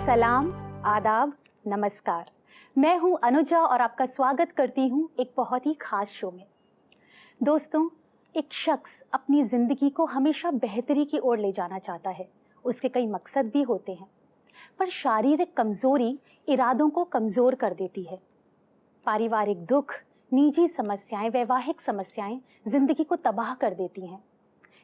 सलाम, आदाब, नमस्कार। मैं हूं अनुजा और आपका स्वागत करती हूं एक बहुत ही खास शो में। दोस्तों, एक शख्स अपनी ज़िंदगी को हमेशा बेहतरी की ओर ले जाना चाहता है। उसके कई मकसद भी होते हैं, पर शारीरिक कमज़ोरी इरादों को कमज़ोर कर देती है। पारिवारिक दुख, निजी समस्याएं, वैवाहिक समस्याएं ज़िंदगी को तबाह कर देती हैं।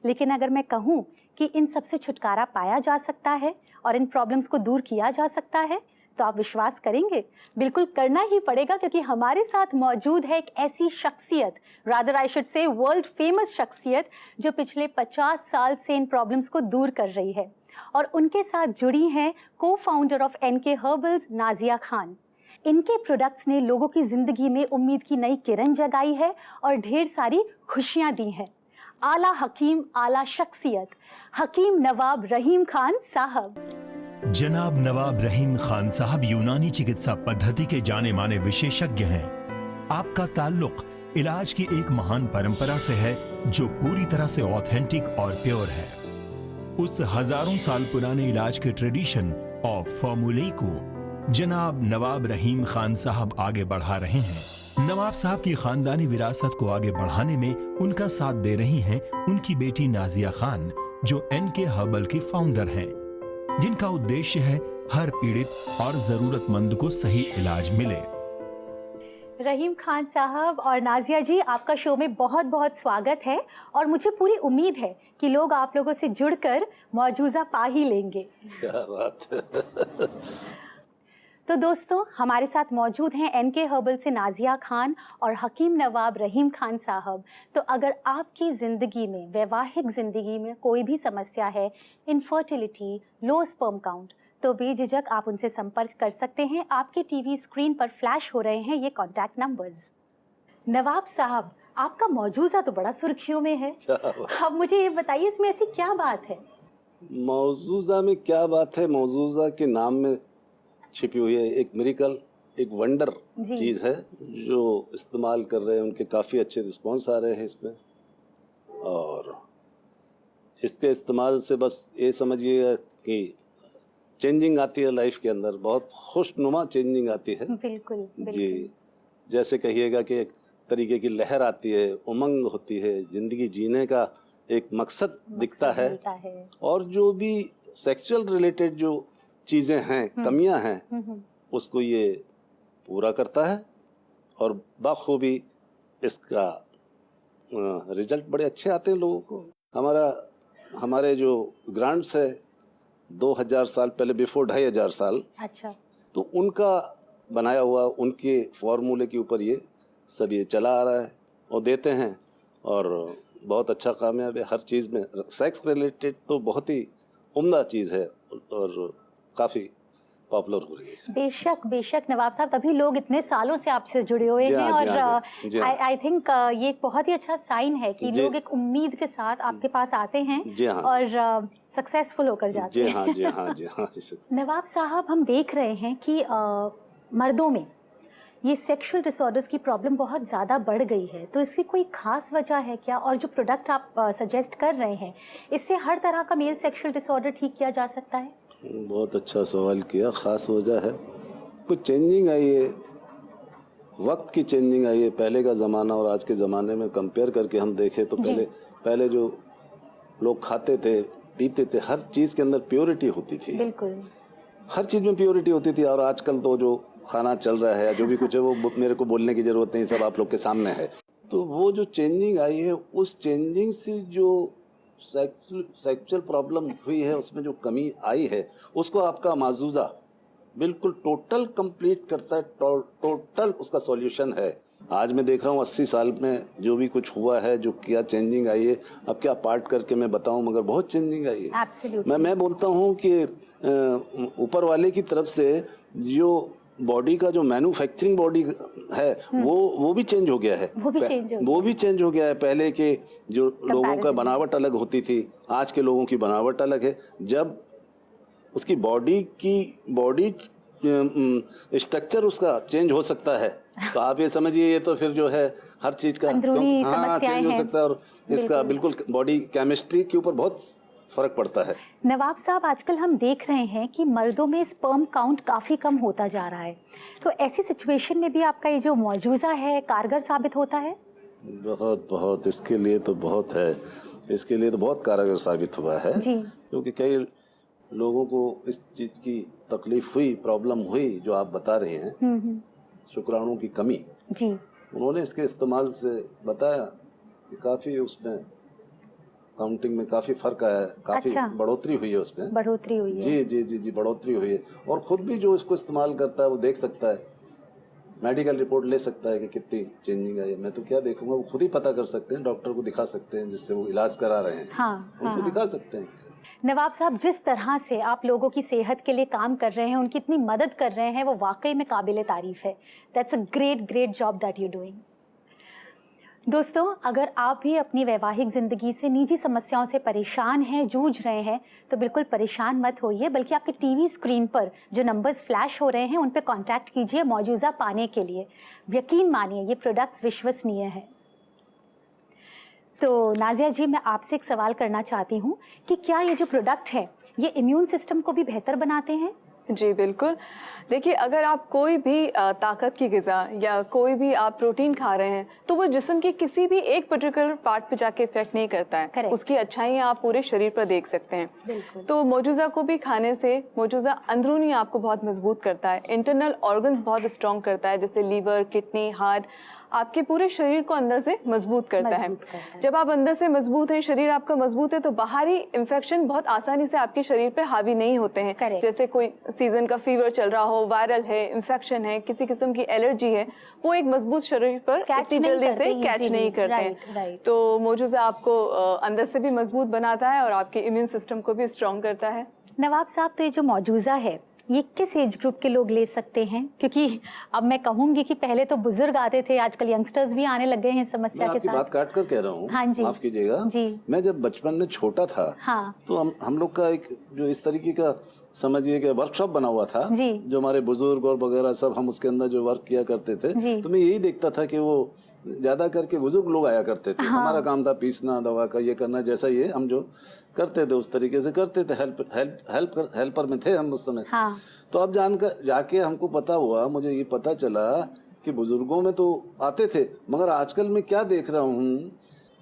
लेकिन अगर मैं कहूँ कि इन सब से छुटकारा पाया जा सकता है और इन प्रॉब्लम्स को दूर किया जा सकता है, तो आप विश्वास करेंगे? बिल्कुल करना ही पड़ेगा, क्योंकि हमारे साथ मौजूद है एक ऐसी शख्सियत, rather I should say world famous शख्सियत, जो पिछले 50 साल से इन प्रॉब्लम्स को दूर कर रही है। और उनके साथ जुड़ी हैं को founder of NK herbals Nazia Khan. इनके प्रोडक्ट्स ने लोगों की ज़िंदगी में उम्मीद की नई किरण जगाई है और ढेर सारी खुशियाँ दी हैं। आला हकीम, आला शख्सियत, हकीम नवाब रहीम खान साहब। जनाब नवाब रहीम खान साहब यूनानी चिकित्सा पद्धति के जाने माने विशेषज्ञ हैं। आपका ताल्लुक इलाज की एक महान परंपरा से है जो पूरी तरह से ऑथेंटिक और प्योर है। उस हजारों साल पुराने इलाज के ट्रेडिशन और फॉर्मूले को जनाब नवाब रहीम खान साहब आगे बढ़ा रहे हैं। नवाब साहब की खानदानी विरासत को आगे बढ़ाने में उनका साथ दे रही हैं उनकी बेटी नाजिया खान, जो एनके हर्बल की फाउंडर हैं, जिनका उद्देश्य है हर पीड़ित और जरूरतमंद को सही इलाज मिले। रहीम खान साहब और नाजिया जी, आपका शो में बहुत बहुत स्वागत है और मुझे पूरी उम्मीद है कि लोग आप लोगों से जुड़कर मौजूजा पा ही लेंगे। क्या बात है। तो दोस्तों, हमारे साथ मौजूद हैं एनके हर्बल से नाजिया खान और हकीम नवाब रहीम खान साहब। तो अगर आपकी ज़िंदगी में, वैवाहिक ज़िंदगी में कोई भी समस्या है, इनफर्टिलिटी, लो स्पर्म काउंट, तो बेझिझक आप उनसे संपर्क कर सकते हैं। आपके टीवी स्क्रीन पर फ्लैश हो रहे हैं ये कॉन्टैक्ट नंबर्स। नवाब साहब, आपका मौजूजा तो बड़ा सुर्खियों में है। अब मुझे ये बताइए, इसमें ऐसी क्या बात है? मौजूजा में क्या बात है? मौजूजा के नाम में छिपी हुई है एक मिरेकल, एक वंडर चीज़ है जो इस्तेमाल कर रहे हैं। उनके काफ़ी अच्छे रिस्पॉन्स आ रहे हैं इसमें, और इसके इस्तेमाल से बस ये समझिएगा कि चेंजिंग आती है लाइफ के अंदर, बहुत खुशनुमा चेंजिंग आती है। बिल्कुल, बिल्कुल। जी, जैसे कहिएगा कि एक तरीके की लहर आती है, उमंग होती है, ज़िंदगी जीने का एक मकसद दिखता है। और जो भी सेक्सुअल रिलेटेड जो चीज़ें हैं, कमियां हैं, उसको ये पूरा करता है और बखूबी इसका रिजल्ट बड़े अच्छे आते हैं लोगों को। हमारे जो ग्रांट्स है 2000 साल पहले, बिफोर 2500 साल, अच्छा, तो उनका बनाया हुआ, उनके फॉर्मूले के ऊपर ये सब ये चला आ रहा है और देते हैं, और बहुत अच्छा कामयाब है हर चीज़ में। सेक्स रिलेटेड तो बहुत ही उम्दा चीज़ है और काफ़ी पॉपुलर हो रही है। बेशक बेशक नवाब साहब, तभी लोग इतने सालों से आपसे जुड़े हुए हैं। और आई थिंक ये एक बहुत ही अच्छा साइन है कि लोग एक उम्मीद के साथ आपके पास आते हैं और सक्सेसफुल होकर जाते हैं। जी हाँ। नवाब साहब, हम देख रहे हैं कि मर्दों में ये सेक्सुअल डिसऑर्डर्स की प्रॉब्लम बहुत ज़्यादा बढ़ गई है, तो इसकी कोई ख़ास वजह है क्या? और जो प्रोडक्ट आप सजेस्ट कर रहे हैं, इससे हर तरह का मेल सेक्सुअल डिसऑर्डर ठीक किया जा सकता है? बहुत अच्छा सवाल किया। ख़ास वजह है, कुछ चेंजिंग आई है, वक्त की चेंजिंग आई है। पहले का ज़माना और आज के ज़माने में कंपेयर करके हम देखें तो पहले जो लोग खाते थे, पीते थे, हर चीज़ के अंदर प्योरिटी होती थी। बिल्कुल, हर चीज़ में प्योरिटी होती थी। और आजकल तो जो खाना चल रहा है, जो भी कुछ है, वो मेरे को बोलने की ज़रूरत नहीं, सब आप लोग के सामने है। तो वो जो चेंजिंग आई है, उस चेंजिंग से जो सेक्सुअल प्रॉब्लम हुई है, उसमें जो कमी आई है, उसको आपका माजूजा बिल्कुल टोटल कंप्लीट करता है। टोटल उसका सॉल्यूशन है। आज मैं देख रहा हूँ 80 साल में जो भी कुछ हुआ है, जो क्या चेंजिंग आई है, अब क्या पार्ट करके मैं बताऊँ, मगर बहुत चेंजिंग आई है। Absolutely. मैं बोलता हूँ कि ऊपर वाले की तरफ से जो बॉडी का जो मैन्युफैक्चरिंग बॉडी है, वो भी चेंज हो गया है। वो भी चेंज हो गया है। पहले के जो लोगों का बनावट अलग होती थी, आज के लोगों की बनावट अलग है। जब उसकी बॉडी स्ट्रक्चर उसका चेंज हो सकता है, तो आप ये समझिए, ये तो फिर जो है हर चीज़ का चेंज हो सकता है। और इसका बिल्कुल बॉडी केमिस्ट्री के ऊपर बहुत फ़र्क पड़ता है। नवाब साहब, आजकल हम देख रहे हैं कि मर्दों में स्पर्म काउंट काफ़ी कम होता जा रहा है, तो ऐसी सिचुएशन में भी आपका ये जो मौजूज़ा है कारगर साबित होता है? बहुत बहुत, इसके लिए तो बहुत है, इसके लिए तो बहुत कारगर साबित हुआ है जी। क्योंकि कई लोगों को इस चीज़ की तकलीफ हुई, प्रॉब्लम हुई जो आप बता रहे हैं, शुक्राणु की कमी। जी। उन्होंने इसके इस्तेमाल से बताया कि काफ़ी उसमें काउंटिंग में काफ़ी फ़र्क आया है, काफ़ी अच्छा। बढ़ोतरी हुई है उसमें। बढ़ोतरी हुई है। जी जी जी जी, बढ़ोतरी हुई है। और ख़ुद भी जो इसको इस्तेमाल करता है वो देख सकता है, मेडिकल रिपोर्ट ले सकता है कि कितनी चेंजिंग आई है। मैं तो क्या देखूंगा, वो खुद ही पता कर सकते हैं, डॉक्टर को दिखा सकते हैं जिससे वो इलाज करा रहे हैं। हाँ, उनको दिखा सकते हैं। नवाब साहब, जिस तरह से आप लोगों की सेहत के लिए काम कर रहे हैं, उनकी इतनी मदद कर रहे हैं, वो वाकई में काबिल तारीफ़ है। That's a great job that you doing. दोस्तों, अगर आप भी अपनी वैवाहिक ज़िंदगी से निजी समस्याओं से परेशान हैं, जूझ रहे हैं, तो बिल्कुल परेशान मत होइए, बल्कि आपके टीवी स्क्रीन पर जो नंबर्स फ्लैश हो रहे हैं उन पर कॉन्टैक्ट कीजिए मौजूज़ा पाने के लिए। यकीन मानिए, ये प्रोडक्ट्स विश्वसनीय हैं। तो नाज़िया जी, मैं आपसे एक सवाल करना चाहती हूँ कि क्या ये जो प्रोडक्ट है ये इम्यून सिस्टम को भी बेहतर बनाते हैं? जी बिल्कुल। देखिए, अगर आप कोई भी ताकत की ग़िज़ा या कोई भी आप प्रोटीन खा रहे हैं तो वो जिस्म के किसी भी एक पर्टिकुलर पार्ट पे जाके इफेक्ट नहीं करता है। Correct. उसकी अच्छाइयाँ आप पूरे शरीर पर देख सकते हैं। बिल्कुल। तो मौजूज़ा को भी खाने से मौजूज़ा अंदरूनी आपको बहुत मजबूत करता है, इंटरनल ऑर्गन्स बहुत स्ट्रॉन्ग करता है, जैसे लीवर, किडनी, हार्ट, आपके पूरे शरीर को अंदर से मजबूत करता है। जब आप अंदर से मजबूत हैं, शरीर आपका मजबूत है, तो बाहरी इन्फेक्शन बहुत आसानी से आपके शरीर पे हावी नहीं होते हैं। Correct. जैसे कोई सीजन का फीवर चल रहा हो, वायरल है, इन्फेक्शन है, किसी किस्म की एलर्जी है, वो एक मजबूत शरीर पर इतनी जल्दी से कैच नहीं करते हैं। तो मौजूज़ा आपको अंदर से भी मजबूत बनाता है और आपके इम्यून सिस्टम को भी स्ट्रॉन्ग करता है। नवाब साहब, तो ये जो मौजूज़ा है ये किस एज ग्रुप के लोग ले सकते हैं? क्योंकि अब मैं कहूँगी कि पहले तो बुजुर्ग आते थे, आजकल यंगस्टर्स भी आने लग गए हैं समस्या के साथ। मैं आपकी बात काट कर कह रहा हूँ, हाँ जी, माफ कीजिएगा जी। मैं जब बचपन में छोटा था, हाँ, तो हम लोग का एक जो इस तरीके का समझिए कि वर्कशॉप बना हुआ था, जो हमारे बुजुर्ग और वगैरह सब हम उसके अंदर जो वर्क किया करते थे, तो मैं यही देखता था कि वो ज़्यादा करके बुजुर्ग लोग आया करते थे। हाँ। हमारा काम था पीसना, दवा का ये करना, जैसा ये हम जो करते थे उस तरीके से करते थे। हेल्पर में थे हम उस समय। हाँ। तो अब जानकर जाके हमको पता हुआ, मुझे ये पता चला कि बुजुर्गों में तो आते थे, मगर आजकल मैं क्या देख रहा हूँ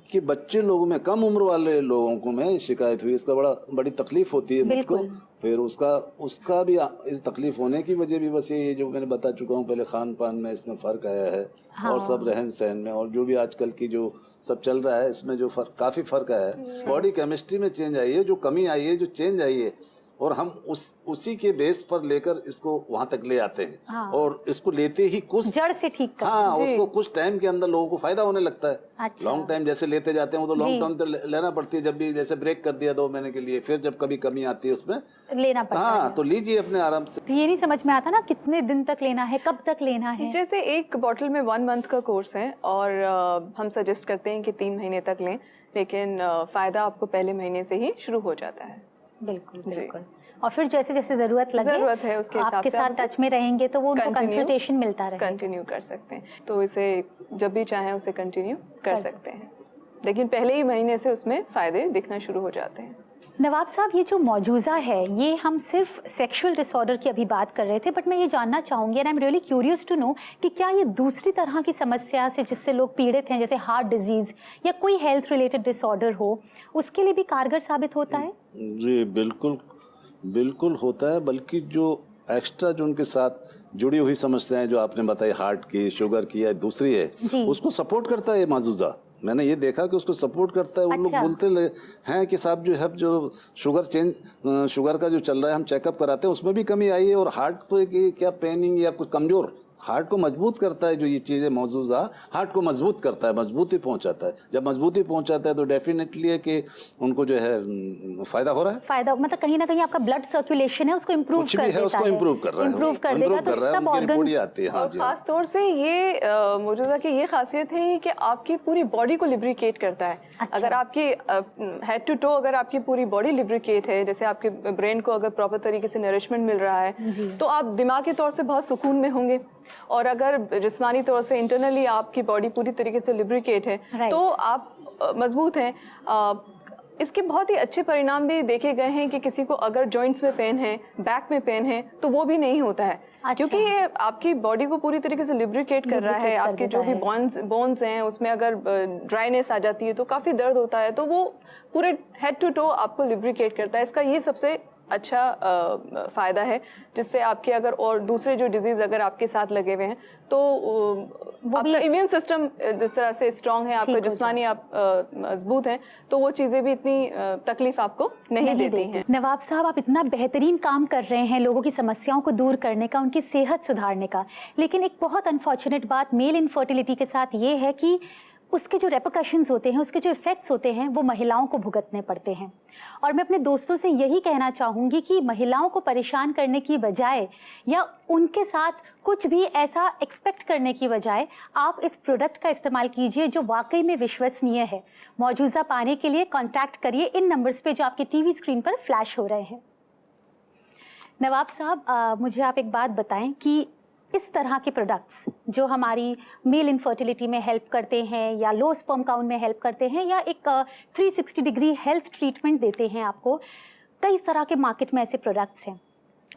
कि बच्चे लोगों में, कम उम्र वाले लोगों को में शिकायत हुई। इसका बड़ी तकलीफ होती है मुझको। फिर उसका भी इस तकलीफ होने की वजह भी बस ये जो मैंने बता चुका हूँ पहले, खान पान में इसमें फ़र्क आया है। हाँ। और सब रहन सहन में, और जो भी आजकल की जो सब चल रहा है इसमें जो काफ़ी फ़र्क आया है। बॉडी केमिस्ट्री में चेंज आई है, जो कमी आई है, जो चेंज आई है, और हम उसी के बेस पर लेकर इसको वहां तक ले आते हैं। हाँ। और इसको लेते ही कुछ जड़ से ठीक कर, हाँ, उसको कुछ टाइम के अंदर लोगों को फायदा होने लगता है। अच्छा। लॉन्ग टाइम जैसे लेते जाते हैं वो तो लॉन्ग टाइम तो लेना पड़ती है। जब भी जैसे ब्रेक कर दिया 2 महीने के लिए, फिर जब कभी कमी आती है उसमें लेना पड़ता है। हाँ, तो लीजिए अपने आराम से। ये नहीं समझ में आता ना कितने दिन तक लेना है, कब तक लेना है। जैसे एक बॉटल में 1 मंथ का कोर्स है और हम सजेस्ट करते हैं कि 3 महीने तक लें, लेकिन फ़ायदा आपको पहले महीने से ही शुरू हो जाता है। बिल्कुल बिल्कुल। और फिर जैसे जैसे ज़रूरत है उसके हिसाब से आपके साथ टच में रहेंगे तो वो उनको कंसल्टेशन मिलता रहेगा। कंटिन्यू कर सकते हैं, तो इसे जब भी चाहें उसे कंटिन्यू कर सकते हैं, लेकिन पहले ही महीने से उसमें फ़ायदे दिखना शुरू हो जाते हैं। नवाब साहब, ये जो मौजूज़ा है, ये हम सिर्फ सेक्सुअल डिसऑर्डर की अभी बात कर रहे थे, बट मैं ये जानना चाहूँगी, and I am really curious to know, कि क्या ये दूसरी तरह की समस्या से जिससे लोग पीड़ित हैं, जैसे हार्ट डिजीज़ या कोई हेल्थ रिलेटेड डिसऑर्डर हो, उसके लिए भी कारगर साबित होता है? जी बिल्कुल होता है। बल्कि जो एक्स्ट्रा जो उनके साथ जुड़ी हुई समस्याएं जो आपने बताई, हार्ट की, शुगर की या दूसरी है, उसको सपोर्ट करता है ये मौजूज़ा। मैंने ये देखा कि उसको सपोर्ट करता है। वो लोग बोलते हैं कि साहब जो शुगर का जो चल रहा है, हम चेकअप कराते हैं, उसमें भी कमी आई है। और हार्ट तो एक क्या पेनिंग या कुछ कमज़ोर, हार्ट को मजबूत करता है जो ये चीज़ें मौजूदा, हार्ट को मजबूत करता है, मजबूती पहुंचाता है। जब मजबूती पहुंचाता है तो डेफिनेटली है कि उनको जो है फ़ायदा हो रहा है। फ़ायदा मतलब कहीं ना कहीं आपका ब्लड सर्कुलेशन है उसको इम्प्रूव कर देता है, उसको इम्प्रूव कर रहा है, इम्प्रूव कर देगा, तो सब ऑर्गन्स आती है। और खास तौर से ये मौजूदा की ये खासियत है कि आपकी पूरी बॉडी को लिब्रिकेट करता है। अच्छा। अगर आपकी हेड टू टो अगर आपकी पूरी बॉडी लिब्रिकेट है, जैसे आपके ब्रेन को अगर प्रॉपर तरीके से नरिशमेंट मिल रहा है, तो आप दिमागी तौर से बहुत सुकून में होंगे। और अगर जिस्मानी तौर से इंटरनली आपकी बॉडी पूरी तरीके से लिब्रिकेट है, तो आप मजबूत हैं। इसके बहुत ही अच्छे परिणाम भी देखे गए हैं कि किसी को अगर जॉइंट्स में पेन है, बैक में पेन है, तो वो भी नहीं होता है। अच्छा। क्योंकि ये आपकी बॉडी को पूरी तरीके से लिब्रिकेट कर रहा है। कर आपके देता जो भी है। बोन्स हैं उसमें अगर ड्राइनेस आ जाती है तो काफ़ी दर्द होता है, तो वो पूरे हेड टू टो आपको लिब्रिकेट करता है। इसका ये सबसे अच्छा फ़ायदा है, जिससे आपके अगर और दूसरे जो डिजीज़ अगर आपके साथ लगे हुए हैं तो आपका इम्यून सिस्टम जिस तरह से स्ट्रांग है, आपका जिस्मानी आप मजबूत हैं, तो वो चीज़ें भी इतनी तकलीफ आपको नहीं देती हैं। नवाब साहब, आप इतना बेहतरीन काम कर रहे हैं लोगों की समस्याओं को दूर करने का, उनकी सेहत सुधारने का, लेकिन एक बहुत अनफॉर्चुनेट बात मेल इनफर्टिलिटी के साथ ये है कि उसके जो रेपरकशंस होते हैं, उसके जो इफ़ेक्ट्स होते हैं, वो महिलाओं को भुगतने पड़ते हैं। और मैं अपने दोस्तों से यही कहना चाहूँगी कि महिलाओं को परेशान करने की बजाय या उनके साथ कुछ भी ऐसा एक्सपेक्ट करने की बजाय आप इस प्रोडक्ट का इस्तेमाल कीजिए जो वाकई में विश्वसनीय है। मौजूदा पाने के लिए कॉन्टैक्ट करिए इन नंबर्स पे जो आपके टीवी स्क्रीन पर फ्लैश हो रहे हैं। नवाब साहब, मुझे आप एक बात बताएं कि इस तरह के प्रोडक्ट्स जो हमारी मेल इनफर्टिलिटी में हेल्प करते हैं या लो स्पर्म काउंट में हेल्प करते हैं या एक 360 डिग्री हेल्थ ट्रीटमेंट देते हैं आपको, कई तरह के मार्केट में ऐसे प्रोडक्ट्स हैं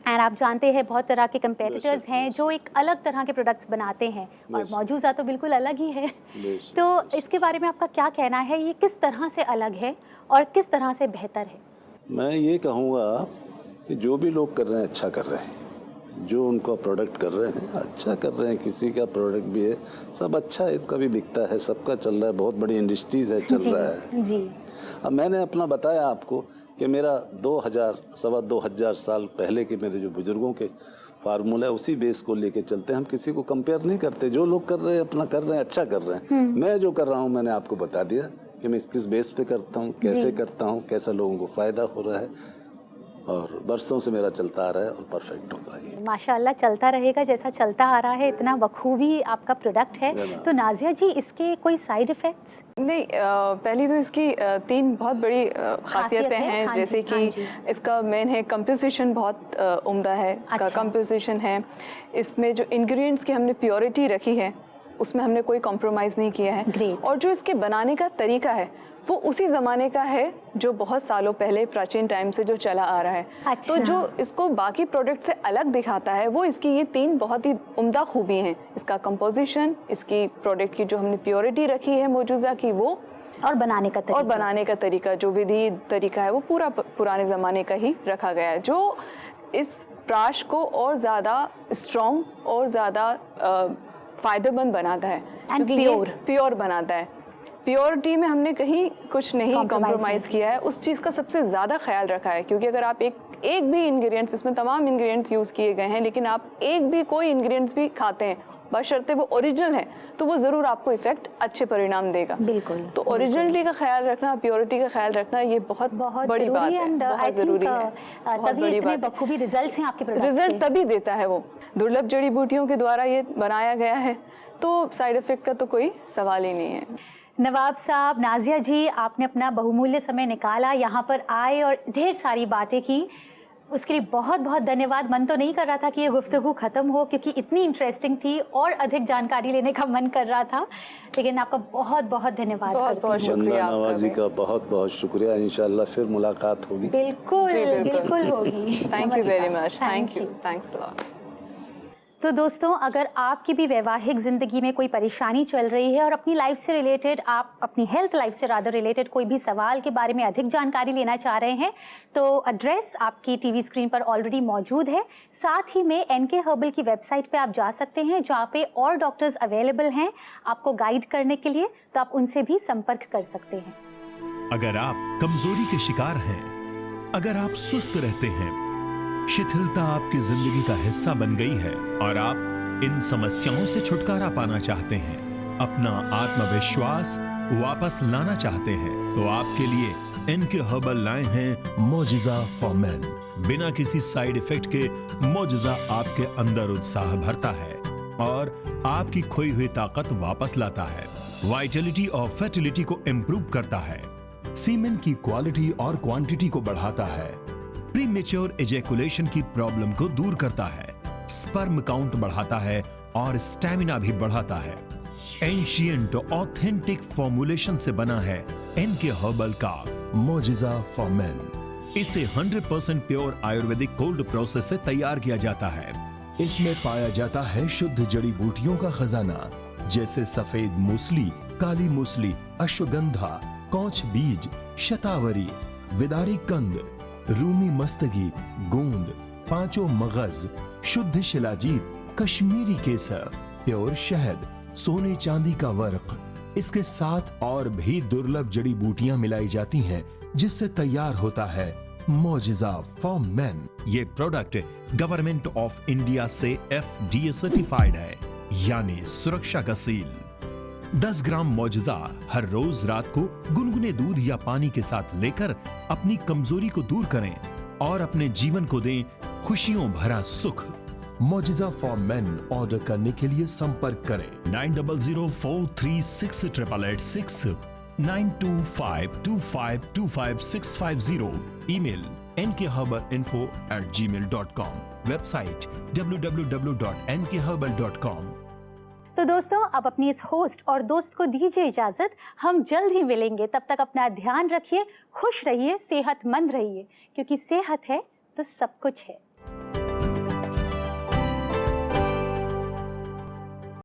एंड आप जानते हैं बहुत तरह के कंपेटिटर्स हैं जो एक अलग तरह के प्रोडक्ट्स बनाते हैं और मौजूदा तो बिल्कुल अलग ही है। तो इसके बारे में आपका क्या कहना है, ये किस तरह से अलग है और किस तरह से बेहतर है? मैं ये कहूँगा कि जो भी लोग कर रहे हैं अच्छा कर रहे हैं, जो उनका प्रोडक्ट कर रहे हैं अच्छा कर रहे हैं। किसी का प्रोडक्ट भी है, सब अच्छा है, इसका भी बिकता है, सबका चल रहा है, बहुत बड़ी इंडस्ट्रीज़ है, चल रहा है जी। अब मैंने अपना बताया आपको कि मेरा 2000 साल पहले के मेरे जो बुजुर्गों के फार्मूला है उसी बेस को लेके चलते हैं। हम किसी को कंपेयर नहीं करते, जो लोग कर रहे हैं अपना कर रहे हैं, अच्छा कर रहे हैं। मैं जो कर रहा हूँ मैंने आपको बता दिया कि मैं किस बेस पे करता हूँ, कैसे करता हूँ, कैसा लोगों को फ़ायदा हो रहा है, और बरसों से मेरा चलता आ रहा है और परफेक्ट होगा ये। माशाल्लाह चलता रहेगा जैसा चलता आ रहा है, इतना बखूबी आपका प्रोडक्ट है। तो नाजिया जी, इसके कोई साइड इफ़ेक्ट्स? नहीं, पहली तो इसकी 3 बहुत बड़ी खासियतें हैं। हाँ जैसे जी, कि इसका मेन है कंपोजिशन बहुत उम्दा है। इसका कंपोजिशन है, इसमें जो इंग्रेडिएंट्स की हमने प्योरिटी रखी है उसमें हमने कोई कॉम्प्रोमाइज़ नहीं किया है। और जो इसके बनाने का तरीका है वो उसी ज़माने का है जो बहुत सालों पहले प्राचीन टाइम से जो चला आ रहा है। अच्छा। तो जो इसको बाकी प्रोडक्ट से अलग दिखाता है वो इसकी ये 3 बहुत ही उम्दा खूबी हैं। इसका कंपोजिशन, इसकी प्रोडक्ट की जो हमने प्योरिटी रखी है मौजूदा की वो, और बनाने का तरीका जो विधि तरीका है वो पूरा पुराने ज़माने का ही रखा गया है, जो इस प्राश को और ज़्यादा स्ट्रॉन्ग और ज़्यादा फ़ायदेमंद बनाता है, क्योंकि ये प्योर बनाता है। प्योरिटी में हमने कहीं कुछ नहीं कॉम्प्रोमाइज़ किया है, उस चीज़ का सबसे ज़्यादा ख्याल रखा है। क्योंकि अगर आप एक भी इंग्रेडिएंट्स, इसमें तमाम इंग्रेडिएंट्स यूज़ किए गए हैं, लेकिन आप एक भी कोई इंग्रेडिएंट्स भी खाते हैं बशर्ते वो ओरिजिनल है तो वो ज़रूर आपको इफेक्ट अच्छे परिणाम देगा। बिल्कुल। तो ओरिजिनलिटी का ख्याल रखना, प्योरिटी का ख्याल रखना, ये बहुत बड़ी बात है, बहुत ज़रूरी है, बहुत बड़ी बात है। बखूबी रिजल्ट्स हैं आपके प्रोडक्ट के। रिजल्ट तभी देता है वो, दुर्लभ जड़ी बूटियों के द्वारा ये बनाया गया है, तो साइड इफेक्ट का तो कोई सवाल ही नहीं है। नवाब साहब, नाजिया जी, आपने अपना बहुमूल्य समय निकाला, यहाँ पर आए और ढेर सारी बातें की, उसके लिए बहुत बहुत धन्यवाद। मन तो नहीं कर रहा था कि ये गुफ्तगू ख़त्म हो, क्योंकि इतनी इंटरेस्टिंग थी और अधिक जानकारी लेने का मन कर रहा था, लेकिन आपका बहुत बहुत धन्यवाद करती हूँ। शुक्रिया नवाजी का बहुत बहुत शुक्रिया। इंशाल्लाह फिर मुलाकात होगी। बिल्कुल बिल्कुल होगी। Thank you very much. Thank you, thanks a lot. तो दोस्तों, अगर आपकी भी वैवाहिक ज़िंदगी में कोई परेशानी चल रही है और अपनी लाइफ से रिलेटेड, आप अपनी हेल्थ लाइफ से रादर रिलेटेड कोई भी सवाल के बारे में अधिक जानकारी लेना चाह रहे हैं, तो एड्रेस आपकी टीवी स्क्रीन पर ऑलरेडी मौजूद है। साथ ही में एनके हर्बल की वेबसाइट पे आप जा सकते हैं, जहाँ पे और डॉक्टर्स अवेलेबल हैं आपको गाइड करने के लिए, तो आप उनसे भी संपर्क कर सकते हैं। अगर आप कमजोरी के शिकार हैं, अगर आप सुस्त रहते हैं, शिथिलता आपकी जिंदगी का हिस्सा बन गई है और आप इन समस्याओं से छुटकारा पाना चाहते हैं, अपना आत्मविश्वास वापस लाना चाहते हैं, तो आपके लिए एनके हर्बल लाए हैं मौजिज़ा फॉर मेन। बिना किसी साइड इफेक्ट के मौजिज़ा आपके अंदर उत्साह भरता है और आपकी खोई हुई ताकत वापस लाता है। वाइटलिटी और फर्टिलिटी को इंप्रूव करता है, सीमेन की क्वालिटी और क्वांटिटी को बढ़ाता है, प्रीमेच्योर एजैकुलेशन की प्रॉब्लम को दूर करता है, स्पर्म काउंट बढ़ाता है और स्टैमिना भी बढ़ाता है। एंशिएंट ऑथेंटिक फॉर्मुलेशन से बना है एनके हर्बल का मोजिजा फॉर मेन। इसे 100% प्योर आयुर्वेदिक कोल्ड प्रोसेस से तैयार किया जाता है। इसमें पाया जाता है शुद्ध जड़ी बूटियों का खजाना, जैसे सफेद मूसली, काली मूसली, अश्वगंधा, कौछ बीज, शतावरी, विदारी कंद, रूमी मस्तगी, गोंद, पांचों मगज, शुद्ध शिलाजीत, कश्मीरी केसर, प्योर शहद, सोने चांदी का वर्क। इसके साथ और भी दुर्लभ जड़ी बूटियां मिलाई जाती हैं, जिससे तैयार होता है मोजिजा फॉर मेन। ये प्रोडक्ट गवर्नमेंट ऑफ इंडिया से FDA सर्टिफाइड है, यानी सुरक्षा का सील। 10 ग्राम मोजिजा हर रोज रात को गुनगुने दूध या पानी के साथ लेकर अपनी कमजोरी को दूर करें और अपने जीवन को दें खुशियों भरा सुख। मोजिजा फॉर मेन ऑर्डर करने के लिए संपर्क करें 9004368886, 9252525650, ईमेल nkherberinfo@gmail.com, वेबसाइट www.nkherbal.com। तो दोस्तों, अब अपनी इस होस्ट और दोस्त को दीजिए इजाजत। हम जल्द ही मिलेंगे, तब तक अपना ध्यान रखिए, खुश रहिए, सेहतमंद रहिए, क्योंकि सेहत है तो सब कुछ है।